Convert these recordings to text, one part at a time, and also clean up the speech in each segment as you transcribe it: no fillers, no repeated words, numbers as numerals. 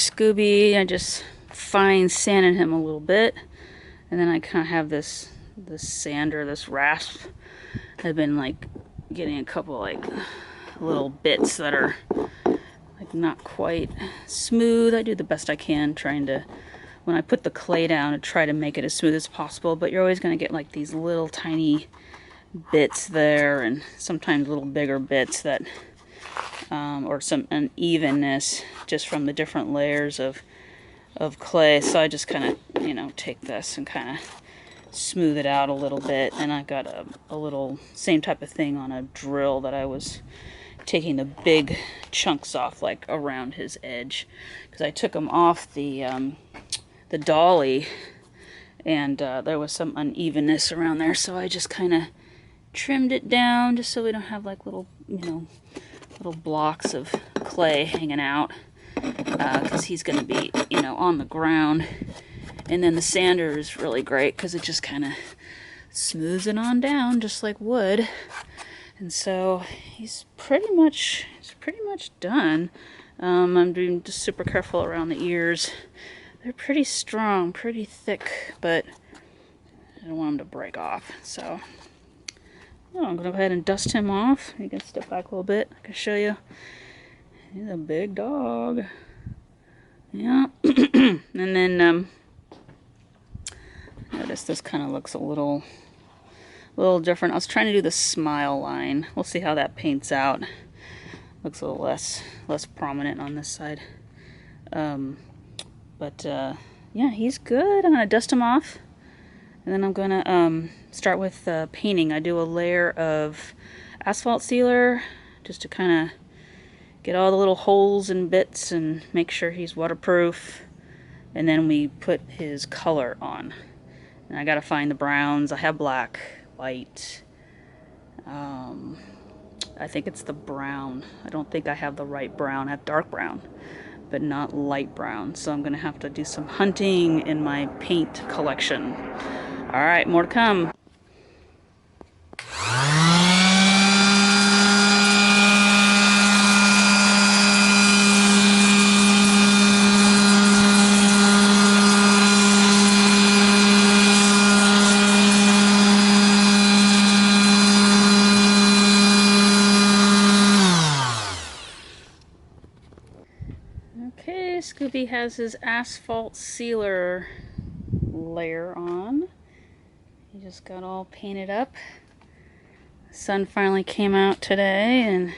Scooby. I just fine sanded him a little bit, and then I kind of have this sander, this rasp. I've been like getting a couple like little bits that are like not quite smooth. I do the best I can trying to, when I put the clay down, to try to make it as smooth as possible, but you're always going to get like these little tiny bits there, and sometimes little bigger bits that or some unevenness just from the different layers of clay. So I just kind of, you know, take this and kind of smooth it out a little bit. And I got a little same type of thing on a drill that I was taking the big chunks off, like around his edge, because I took them off the dolly, and there was some unevenness around there, so I just kind of trimmed it down just so we don't have like little, you know, little blocks of clay hanging out, because he's going to be, you know, on the ground. And then the sander is really great because it just kind of smooths it on down just like wood. And so he's pretty much done. I'm being just super careful around the ears. They're pretty strong, pretty thick, but I don't want them to break off. So I'm going to go ahead and dust him off. You can step back a little bit. I can show you. He's a big dog. Yeah. And then notice this kind of looks a little different. I was trying to do the smile line. We'll see how that paints out. Looks a little less prominent on this side. But yeah, he's good. I'm going to dust him off. And then I'm going to start with painting. I do a layer of asphalt sealer just to kind of get all the little holes and bits and make sure he's waterproof. And then we put his color on. And I got to find the browns. I have black, white. I think it's the brown. I don't think I have the right brown. I have dark brown, but not light brown. So I'm going to have to do some hunting in my paint collection. All right, more to come. Okay, Scooby has his asphalt sealer layer on. He just got all painted up. The sun finally came out today, and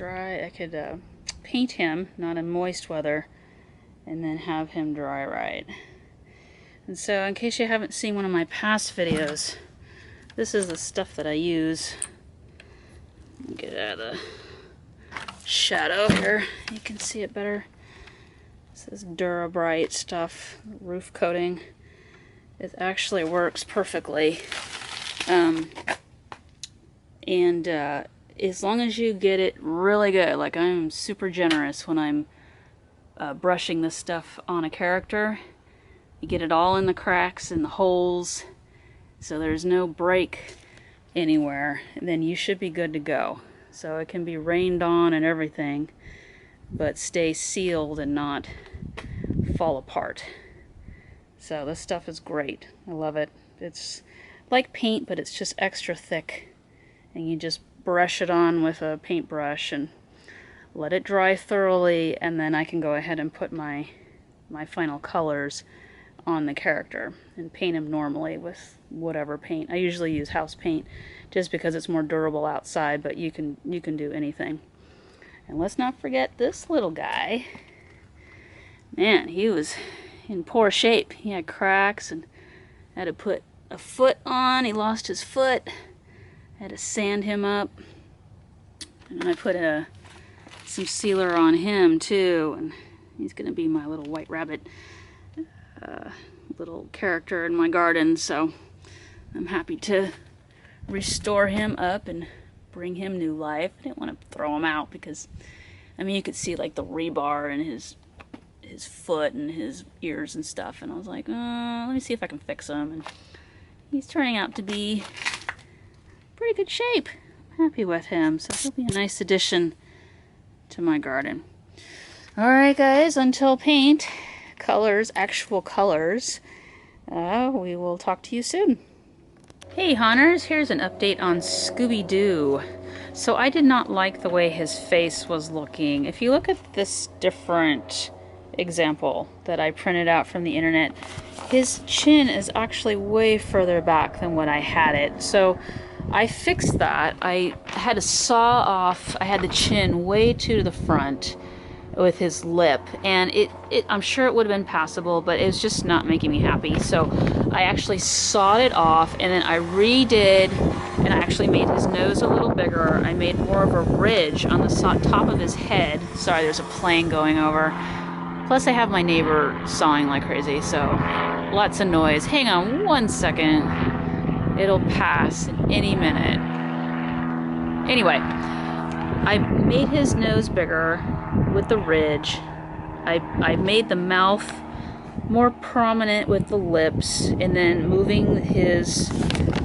I could paint him, not in moist weather, and then have him dry right. And so, in case you haven't seen one of my past videos, this is the stuff that I use. Get it out of the shadow here. You can see it better. This is Durabright stuff, roof coating. It actually works perfectly. And as long as you get it really good, like I'm super generous when I'm brushing this stuff on a character, you get it all in the cracks and the holes, so there's no break anywhere, and then you should be good to go. So it can be rained on and everything, but stay sealed and not fall apart. So this stuff is great. I love it. It's like paint, but it's just extra thick. And you just brush it on with a paintbrush and let it dry thoroughly, and then I can go ahead and put my final colors on the character and paint him normally with whatever paint. I usually use house paint just because it's more durable outside, but you can do anything. And let's not forget this little guy. Man, he was in poor shape. He had cracks and had to put a foot on. He lost his foot. I had to sand him up. And I put some sealer on him too. And he's going to be my little white rabbit little character in my garden. So I'm happy to restore him up and bring him new life. I didn't want to throw him out because, I mean, you could see like the rebar in his foot and his ears and stuff, and I was like, let me see if I can fix him. And he's turning out to be pretty good shape. I'm happy with him, so he'll be a nice addition to my garden. Alright guys, until paint, colors, actual colors, we will talk to you soon. Hey Haunters, here's an update on Scooby Doo. So I did not like the way his face was looking. If you look at this different example that I printed out from the internet, his chin is actually way further back than what I had it. So I fixed that. I had to saw off, I had the chin way to the front with his lip, and I'm sure it would have been passable, but it was just not making me happy. So I actually sawed it off, and then I redid, and I actually made his nose a little bigger. I made more of a ridge on the top of his head. Sorry, there's a plane going over. Plus I have my neighbor sawing like crazy, so lots of noise. Hang on one second. It'll pass in any minute. Anyway, I made his nose bigger with the ridge. I made the mouth more prominent with the lips, and then moving his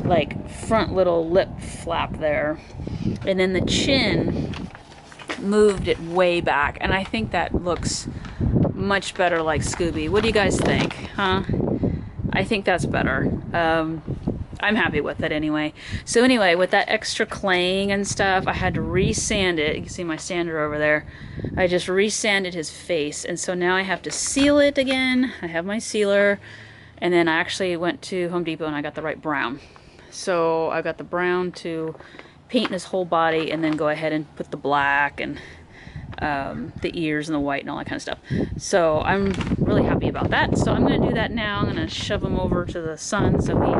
like front little lip flap there, and then the chin moved it way back, and I think that looks much better like Scooby. What do you guys think, huh? I think that's better. I'm happy with it anyway. So anyway, with that extra claying and stuff, I had to re-sand it. You can see my sander over there. I just re-sanded his face, and so now I have to seal it again. I have my sealer, and then I actually went to Home Depot and I got the right brown. So I got the brown to paint his whole body, and then go ahead and put the black and the ears and the white and all that kind of stuff. So I'm really happy about that. So I'm going to do that now. I'm going to shove him over to the sun so he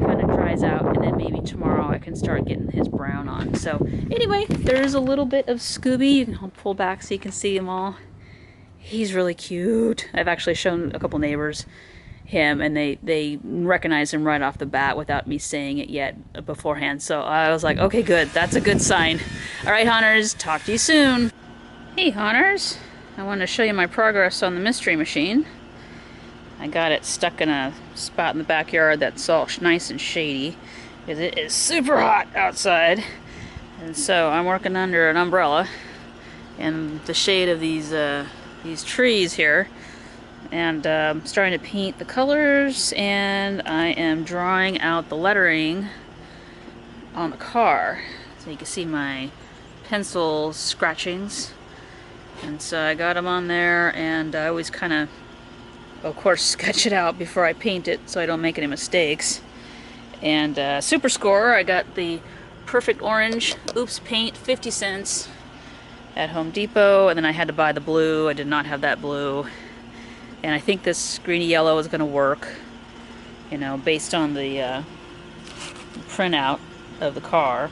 kind of dries out, and then maybe tomorrow I can start getting his brown on. So anyway, there's a little bit of Scooby. I'll pull back so you can see him all. He's really cute. I've actually shown a couple neighbors him, and they recognize him right off the bat without me saying it yet beforehand. So I was like, okay, good. That's a good sign. All right, Haunters, talk to you soon. Hey Haunters, I want to show you my progress on the mystery machine. I got it stuck in a spot in the backyard that's all nice and shady because it is super hot outside, and so I'm working under an umbrella in the shade of these trees here, and I'm starting to paint the colors, and I am drawing out the lettering on the car, so you can see my pencil scratchings. And so I got them on there, and I always kind of course, sketch it out before I paint it so I don't make any mistakes. And super score, I got the perfect orange Oops paint, 50 cents at Home Depot, and then I had to buy the blue. I did not have that blue. And I think this greeny yellow is going to work, you know, based on the printout of the car.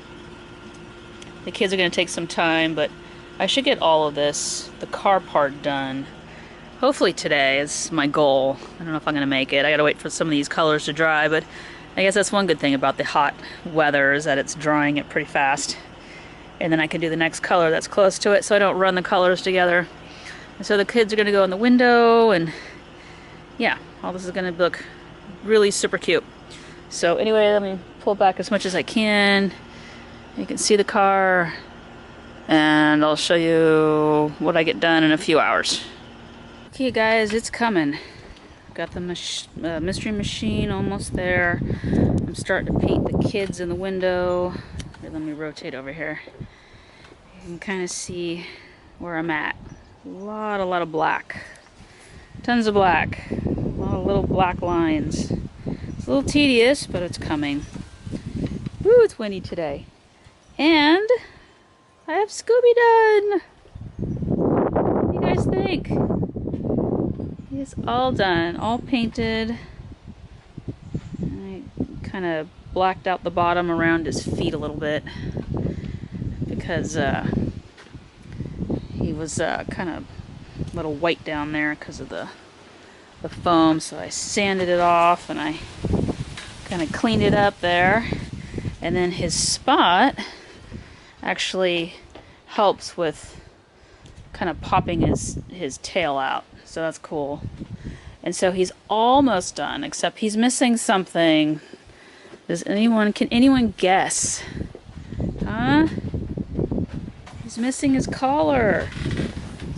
The kids are going to take some time, but I should get all of this, the car part, done. Hopefully today is my goal. I don't know if I'm going to make it. I got to wait for some of these colors to dry, but I guess that's one good thing about the hot weather is that it's drying it pretty fast. And then I can do the next color that's close to it so I don't run the colors together. And so the kids are going to go in the window, and yeah, all this is going to look really super cute. So anyway, let me pull back as much as I can. You can see the car, and I'll show you what I get done in a few hours. Okay guys, it's coming. Got the mystery machine almost there. I'm starting to paint the kids in the window. Here, let me rotate over here. You can kind of see where I'm at. A lot of black. Tons of black. A lot of little black lines. It's a little tedious, but it's coming. Woo, it's windy today. And I have Scooby done. What do you guys think? It's all done, all painted. I kind of blacked out the bottom around his feet a little bit because he was kind of a little white down there because of the foam. So I sanded it off and I kind of cleaned it up there. And then his spot actually helps with kind of popping his tail out, so that's cool. And so he's almost done, except he's missing something. Can anyone guess? Huh? He's missing his collar.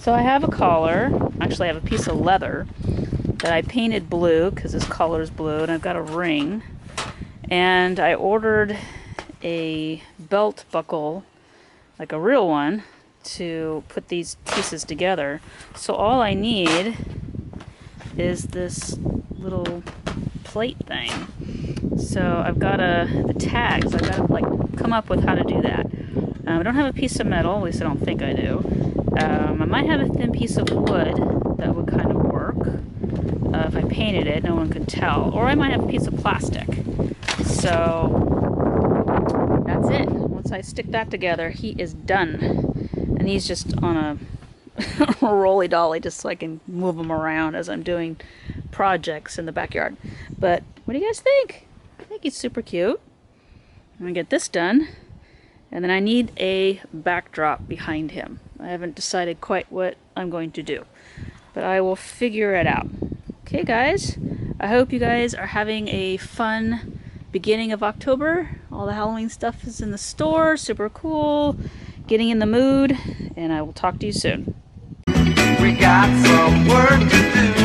So I have a collar. Actually, I have a piece of leather that I painted blue because this collar is blue, and I've got a ring. And I ordered a belt buckle, like a real one, to put these pieces together. So all I need is this little plate thing. So I've got the tags. I've got to like come up with how to do that. I don't have a piece of metal, at least I don't think I do. I might have a thin piece of wood that would kind of work. If I painted it, no one could tell. Or I might have a piece of plastic. So that's it. Once I stick that together, he is done. And he's just on a rolly dolly just so I can move him around as I'm doing projects in the backyard. But what do you guys think? I think he's super cute. I'm gonna get this done, and then I need a backdrop behind him. I haven't decided quite what I'm going to do, but I will figure it out. Okay guys, I hope you guys are having a fun beginning of October. All the Halloween stuff is in the store, super cool, getting in the mood, and I will talk to you soon. We got some work to do.